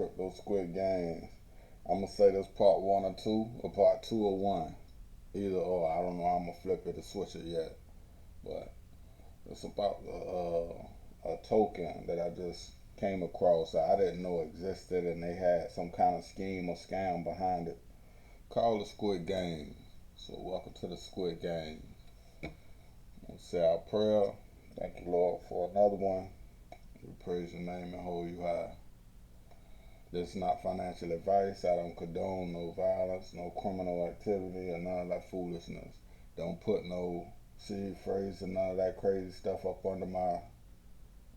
crypto Squid Games. I'm gonna say this part one or two, or part two or one. Either or. I don't know. I'm gonna flip it or switch it yet. But it's about a token that I just came across that I didn't know existed, and they had some kind of scheme or scam behind it. Called the Squid Game. So welcome to the Squid Game. Let's say our prayer. Thank you, Lord, for another one. We praise your name and hold you high. This is not financial advice. I don't condone no violence, no criminal activity, or none of that foolishness. Don't put no seed phrase or none of that crazy stuff up under my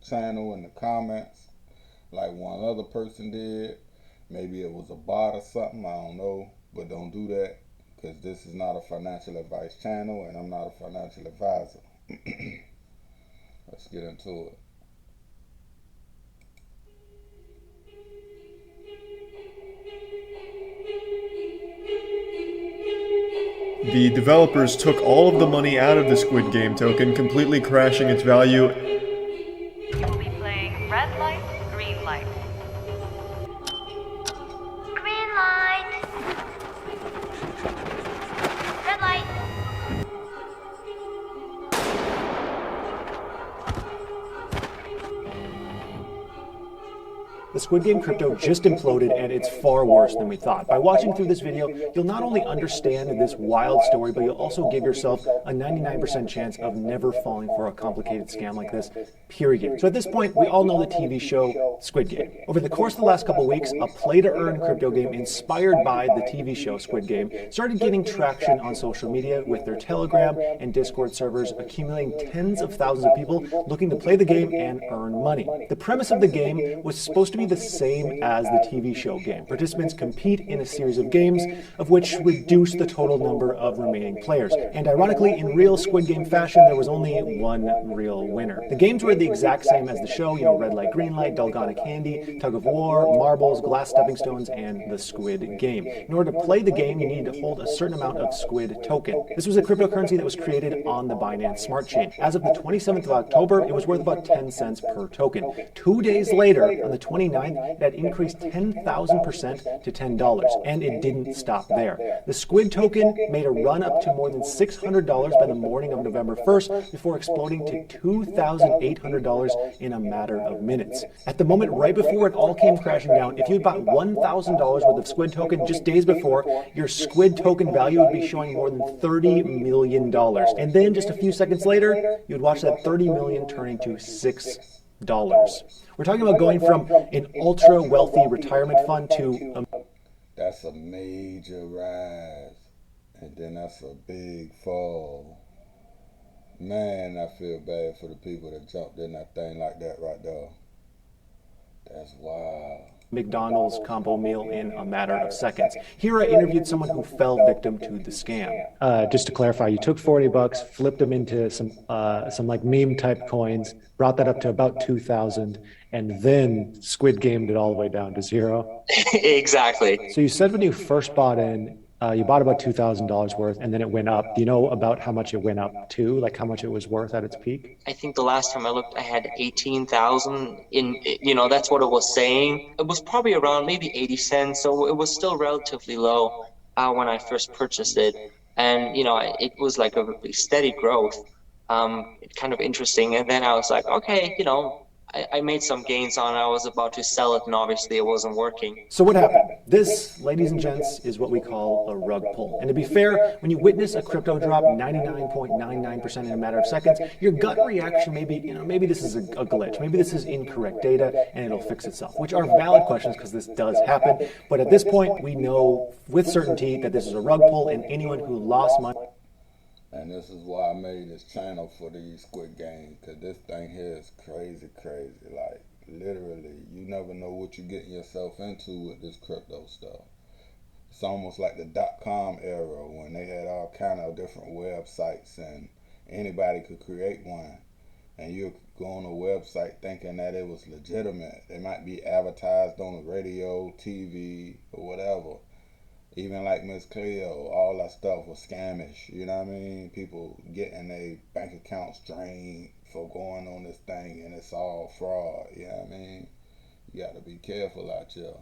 channel in the comments like one other person did. Maybe it was a bot or something, I don't know. But don't do that, because this is not a financial advice channel and I'm not a financial advisor. Let's get into it. The developers took all of the money out of the Squid Game token, completely crashing its value. You will be playing red light, green light. Green light! Red light! The Squid Game crypto just imploded, and it's far worse than we thought. By watching through this video, you'll not only understand this wild story, but you'll also give yourself a 99% chance of never falling for a complicated scam like this, period. So at this point, we all know the TV show Squid Game. Over the course of the last couple weeks, a play-to-earn crypto game inspired by the TV show Squid Game started getting traction on social media, with their Telegram and Discord servers accumulating tens of thousands of people looking to play the game and earn money. The premise of the game was supposed to be the same as the TV show game. Participants compete in a series of games, of which reduce the total number of remaining players. And ironically, in real Squid Game fashion, there was only one real winner. The games were the exact same as the show, red light, green light, Dalgona candy, tug of war, marbles, glass stepping stones, and the Squid Game. In order to play the game, you needed to hold a certain amount of Squid token. This was a cryptocurrency that was created on the Binance Smart Chain. As of the 27th of October, it was worth about 10 cents per token. 2 days later, on the 29th, it had increased 10,000% to $10, and it didn't stop there. The Squid token made a run up to more than $600 by the morning of November 1st before exploding to $2,800 in a matter of minutes. At the moment, right before it all came crashing down, if you had bought $1,000 worth of Squid token just days before, your Squid token value would be showing more than $30 million. And then just a few seconds later, you'd watch that $30 million turning to $6. We're talking about going from an ultra wealthy retirement fund to That's a major rise, and then that's a big fall. Man, I feel bad for the people that jumped in that thing like that right there. That's wild. McDonald's combo meal in a matter of seconds. Here I interviewed someone who fell victim to the scam. Just to clarify, you took $40, flipped them into some like meme type coins, brought that up to about 2,000, and then Squid Gamed it all the way down to zero. Exactly. So you said when you first bought in, you bought about $2,000 worth, and then it went up. Do you know about how much it went up to, like how much it was worth at its peak? I think the last time I looked, I had 18,000 in, that's what it was saying. It was probably around maybe 80 cents. So it was still relatively low when I first purchased it. And, it was like a steady growth, kind of interesting. And then I was like, okay, I made some gains on it. I was about to sell it, and obviously it wasn't working. So what happened? This, ladies and gents, is what we call a rug pull. And to be fair, when you witness a crypto drop 99.99% in a matter of seconds, your gut reaction may be, maybe this is a glitch, maybe this is incorrect data, and it'll fix itself, which are valid questions because this does happen. But at this point, we know with certainty that this is a rug pull, and anyone who lost money. And this is why I made this channel for these Squid Games, because this thing here is crazy, crazy. Like, literally, you never know what you're getting yourself into with this crypto stuff. It's almost like the .com era when they had all kind of different websites and anybody could create one. And you go on a website thinking that it was legitimate. They might be advertised on the radio, TV, or whatever. Even like Miss Cleo, all that stuff was scamish, you know what I mean? People getting their bank accounts drained for going on this thing, and it's all fraud, you know what I mean? You got to be careful out here.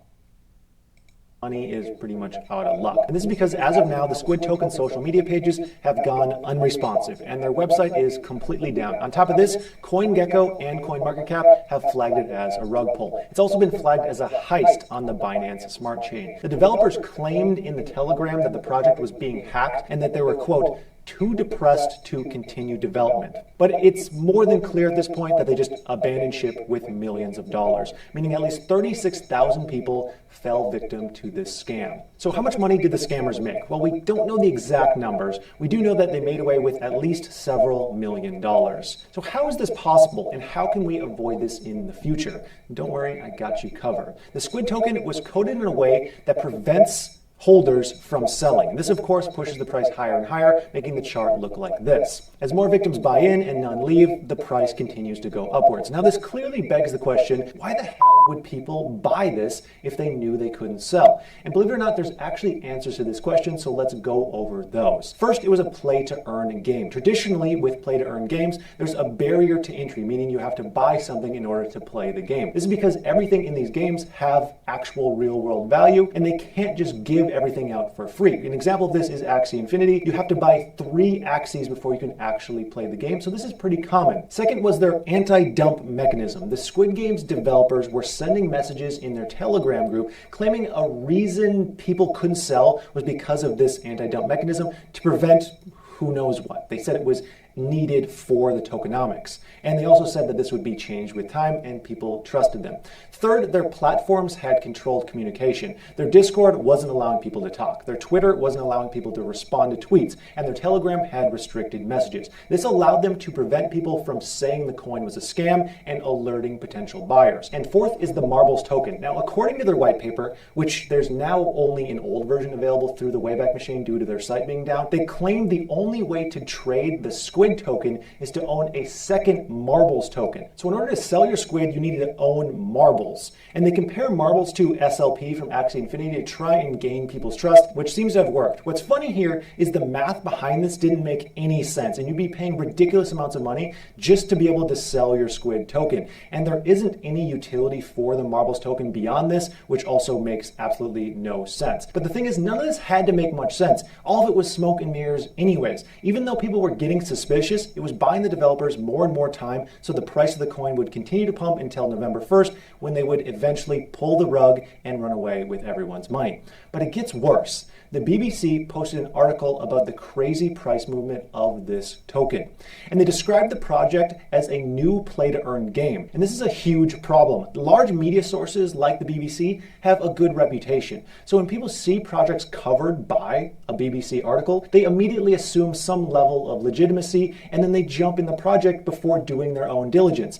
money is pretty much out of luck. And this is because as of now, the Squid token social media pages have gone unresponsive and their website is completely down. On top of this, CoinGecko and CoinMarketCap have flagged it as a rug pull. It's also been flagged as a heist on the Binance Smart Chain. The developers claimed in the Telegram that the project was being hacked and that they were, quote, too depressed to continue development. But it's more than clear at this point that they just abandoned ship with millions of dollars, meaning at least 36,000 people fell victim to this scam. So how much money did the scammers make? Well, we don't know the exact numbers. We do know that they made away with at least several $million. So how is this possible and how can we avoid this in the future? Don't worry, I got you covered. The Squid token was coded in a way that prevents holders from selling. This, of course, pushes the price higher and higher, making the chart look like this. As more victims buy in and none leave, the price continues to go upwards. Now, this clearly begs the question, why the hell would people buy this if they knew they couldn't sell? And believe it or not, there's actually answers to this question, so let's go over those. First, it was a play-to-earn game. Traditionally, with play-to-earn games, there's a barrier to entry, meaning you have to buy something in order to play the game. This is because everything in these games have actual real-world value, and they can't just give everything out for free. An example of this is Axie Infinity. You have to buy 3 Axies before you can actually play the game, so this is pretty common. Second was their anti-dump mechanism. The Squid Game's developers were sending messages in their Telegram group claiming a reason people couldn't sell was because of this anti-dump mechanism to prevent who knows what. They said it was needed for the tokenomics. And they also said that this would be changed with time and people trusted them. Third, their platforms had controlled communication. Their Discord wasn't allowing people to talk. Their Twitter wasn't allowing people to respond to tweets. And their Telegram had restricted messages. This allowed them to prevent people from saying the coin was a scam and alerting potential buyers. And fourth is the Marbles token. Now, according to their white paper, which there's now only an old version available through the Wayback Machine due to their site being down, they claim the only way to trade the Squid token is to own a second Marbles token. So in order to sell your Squid, you need to own Marbles. And they compare Marbles to SLP from Axie Infinity to try and gain people's trust, which seems to have worked. What's funny here is the math behind this didn't make any sense, and you'd be paying ridiculous amounts of money just to be able to sell your Squid token. And there isn't any utility for the Marbles token beyond this, which also makes absolutely no sense. But the thing is, none of this had to make much sense. All of it was smoke and mirrors anyways. Even though people were getting suspicious, it was buying the developers more and more time, so the price of the coin would continue to pump until November 1st, when they would eventually pull the rug and run away with everyone's money. But it gets worse. The BBC posted an article about the crazy price movement of this token. And they described the project as a new play-to-earn game. And this is a huge problem. Large media sources like the BBC have a good reputation. So when people see projects covered by a BBC article, they immediately assume some level of legitimacy, and then they jump in the project before doing their own diligence.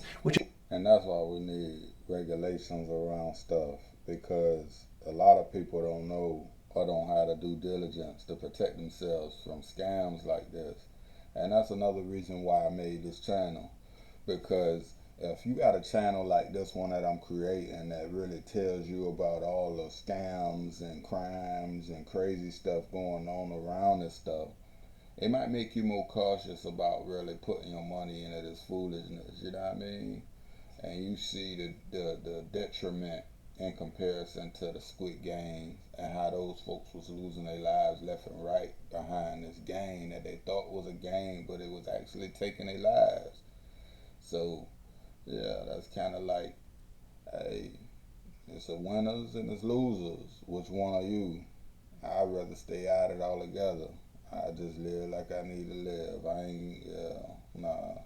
And that's why we need regulations around stuff, because a lot of people don't know or don't have the due diligence to protect themselves from scams like this. And that's another reason why I made this channel, because if you got a channel like this one that I'm creating that really tells you about all the scams and crimes and crazy stuff going on around this stuff, it might make you more cautious about really putting your money into this foolishness, you know what I mean? And you see the detriment in comparison to the Squid Game and how those folks was losing their lives left and right behind this game that they thought was a game, but it was actually taking their lives. So yeah, that's kind of like, hey, it's a winners and it's losers. Which one are you? I'd rather stay out of it altogether. I just live like I need to live. I ain't, nah.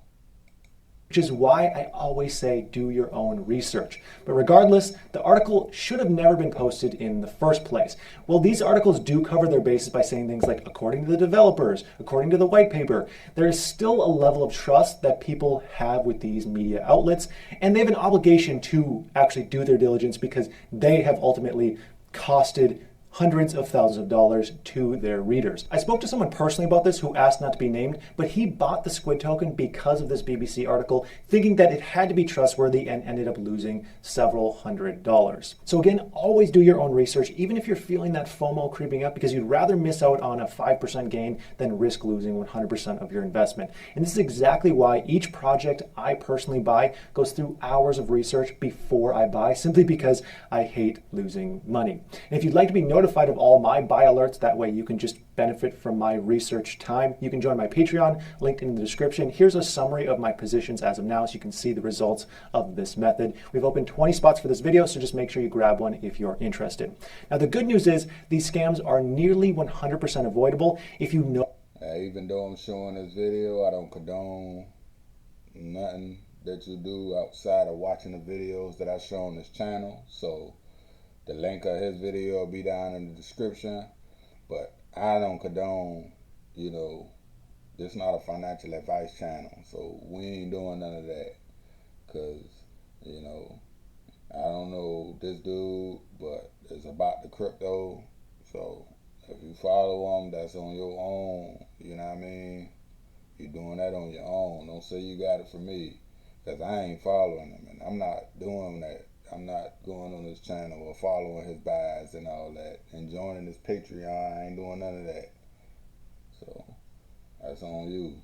Which is why I always say do your own research. But regardless, the article should have never been posted in the first place. Well, these articles do cover their bases by saying things like, according to the developers, according to the white paper, there is still a level of trust that people have with these media outlets, and they have an obligation to actually do their diligence because they have ultimately costed hundreds of thousands of dollars to their readers. I spoke to someone personally about this who asked not to be named, but he bought the Squid token because of this BBC article, thinking that it had to be trustworthy, and ended up losing several $100s. So again, always do your own research, even if you're feeling that FOMO creeping up, because you'd rather miss out on a 5% gain than risk losing 100% of your investment. And this is exactly why each project I personally buy goes through hours of research before I buy, simply because I hate losing money. And if you'd like to be notified of all my buy alerts, that way you can just benefit from my research time, you can join my Patreon, linked in the description. Here's a summary of my positions as of now so you can see the results of this method. We've opened 20 spots for this video, so just make sure you grab one if you're interested. Now the good news is these scams are nearly 100% avoidable if you know. Even though I'm showing this video, I don't condone nothing that you do outside of watching the videos that I show on this channel. So the link of his video will be down in the description. But I don't condone, this not a financial advice channel. So we ain't doing none of that. Because, I don't know this dude, but it's about the crypto. So if you follow him, that's on your own. You know what I mean? You're doing that on your own. Don't say you got it from me. Because I ain't following him. And I'm not doing that. I'm not going on his channel or following his buys and all that. And joining his Patreon. I ain't doing none of that. So that's on you.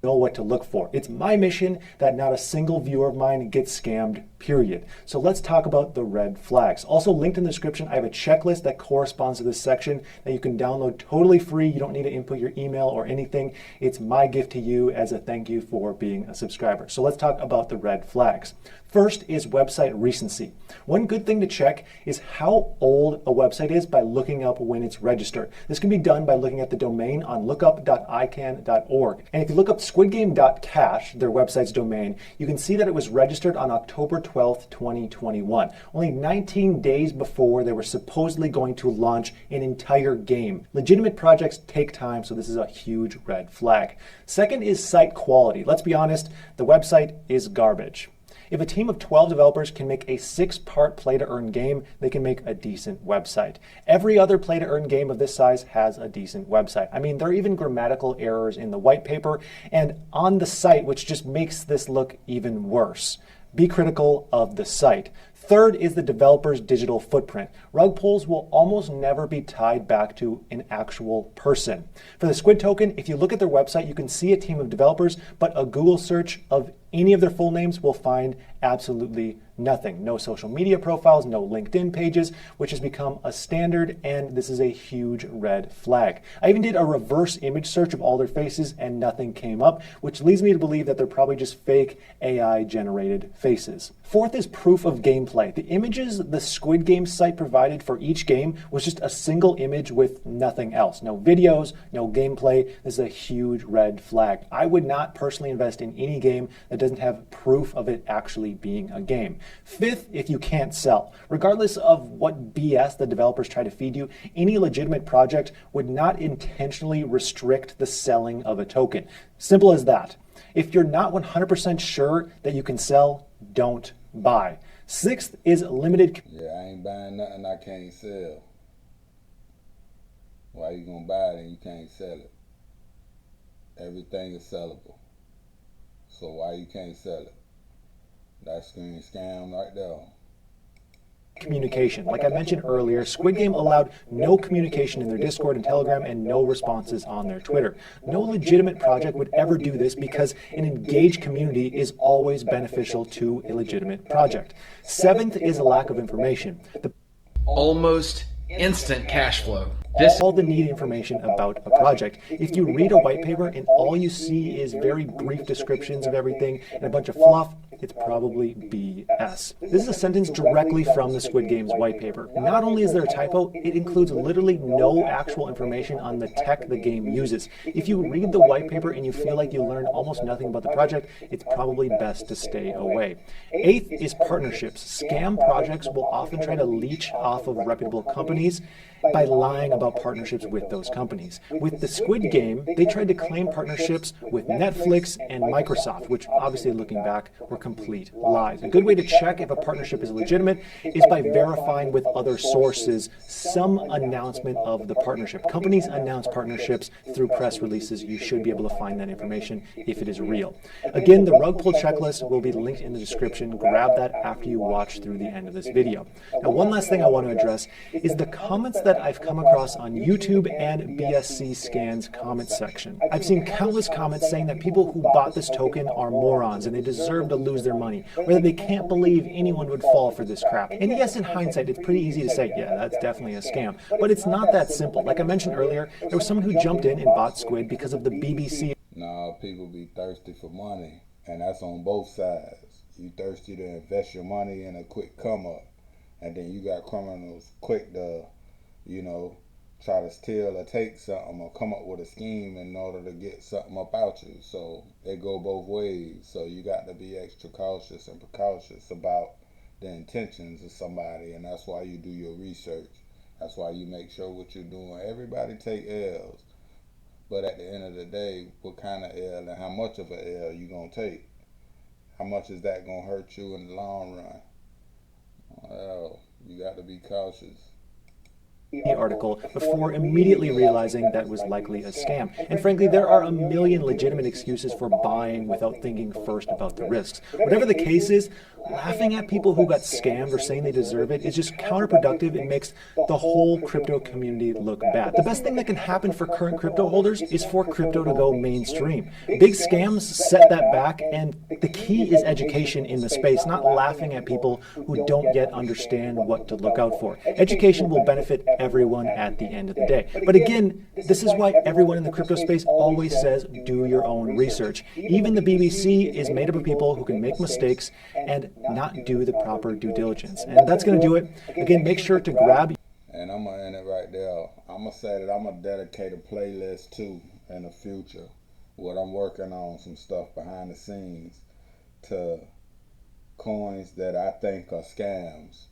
Know what to look for. It's my mission that not a single viewer of mine gets scammed, period. So let's talk about the red flags. Also linked in the description, I have a checklist that corresponds to this section that you can download totally free. You don't need to input your email or anything. It's my gift to you as a thank you for being a subscriber. So let's talk about the red flags. First is website recency. One good thing to check is how old a website is by looking up when it's registered. This can be done by looking at the domain on lookup.icann.org. And if you look up squidgame.cash, their website's domain, you can see that it was registered on October 12th, 2021, only 19 days before they were supposedly going to launch an entire game. Legitimate projects take time, so this is a huge red flag. Second is site quality. Let's be honest, the website is garbage. If a team of 12 developers can make a 6-part play-to-earn game, they can make a decent website. Every other play-to-earn game of this size has a decent website. I mean, there are even grammatical errors in the white paper and on the site, which just makes this look even worse. Be critical of the site. Third is the developer's digital footprint. Rug pulls will almost never be tied back to an actual person. For the Squid token, if you look at their website, you can see a team of developers, but a Google search of any of their full names will find absolutely nothing. No social media profiles, no LinkedIn pages, which has become a standard, and this is a huge red flag. I even did a reverse image search of all their faces and nothing came up, which leads me to believe that they're probably just fake AI generated faces. Fourth is proof of gameplay. The images the Squid Game site provided for each game was just a single image with nothing else. No videos, no gameplay. This is a huge red flag. I would not personally invest in any game that doesn't have proof of it actually being a game. Fifth, if you can't sell. Regardless of what BS the developers try to feed you, any legitimate project would not intentionally restrict the selling of a token. Simple as that. If you're not 100% sure that you can sell, don't buy. Sixth is limited. Yeah, I ain't buying nothing I can't sell. Why you gonna buy it and you can't sell it? Everything is sellable. So why you can't sell it? That's screen scam right there. Communication. Like I mentioned earlier, Squid Game allowed no communication in their Discord and Telegram and no responses on their Twitter. No legitimate project would ever do this because an engaged community is always beneficial to a legitimate project. Seventh is a lack of information. Almost instant cash flow. All the needed information about a project. If you read a white paper and all you see is very brief descriptions of everything and a bunch of fluff, it's probably BS. This is a sentence directly from the Squid Game's white paper. Not only is there a typo, it includes literally no actual information on the tech the game uses. If you read the white paper and you feel like you learned almost nothing about the project, it's probably best to stay away. Eighth is partnerships. Scam projects will often try to leech off of reputable companies companies by lying about partnerships with those companies. With the Squid Game, they tried to claim partnerships with Netflix and Microsoft, which obviously looking back were complete lies. A good way to check if a partnership is legitimate is by verifying with other sources some announcement of the partnership. Companies announce partnerships through press releases. You should be able to find that information if it is real. Again, the rug pull checklist will be linked in the description. Grab that after you watch through the end of this video. Now, one last thing I want to address is the comments that I've come across on YouTube and BSC Scan's comment section. I've seen countless comments saying that people who bought this token are morons and they deserve to lose their money, or that they can't believe anyone would fall for this crap. And yes, in hindsight, it's pretty easy to say, yeah, that's definitely a scam. But it's not that simple. Like I mentioned earlier, there was someone who jumped in and bought Squid because of the BBC. Nah, people be thirsty for money, and that's on both sides. You thirsty to invest your money in a quick come up, and then you got criminals quick to, try to steal or take something or come up with a scheme in order to get something up out you. So it go both ways. So you got to be extra cautious and precautious about the intentions of somebody, and that's why you do your research. That's why you make sure what you're doing. Everybody take L's, but at the end of the day, what kind of L and how much of an L you gonna take? How much is that gonna hurt you in the long run? Well, you got to be cautious. Article before immediately realizing that was likely a scam. And frankly, there are a million legitimate excuses for buying without thinking first about the risks. Whatever the case is, laughing at people who got scammed or saying they deserve it is just counterproductive and makes the whole crypto community look bad. The best thing that can happen for current crypto holders is for crypto to go mainstream. Big scams set that back, and the key is education in the space, not laughing at people who don't yet understand what to look out for. Education will benefit everyone at the end of the day. But again, this is why everyone in the crypto space always says do your own research. Even the BBC is made up of people who can make mistakes and not do the proper due diligence. And that's going to do it. Again, make sure to grab. And I'm going to end it right there. I'm going to say that I'm going to dedicate a playlist too in the future. What I'm working on, some stuff behind the scenes to coins that I think are scams.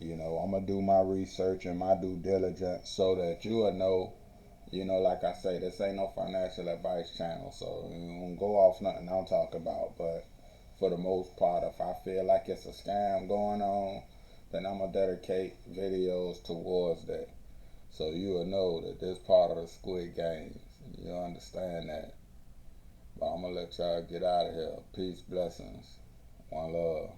I'm going to do my research and my due diligence so that you will know, like I say, this ain't no financial advice channel, so you don't go off nothing I'm talking about. But for the most part, if I feel like it's a scam going on, then I'm going to dedicate videos towards that. So you will know that this part of the Squid Games. You understand that. But I'm going to let y'all get out of here. Peace, blessings, one love.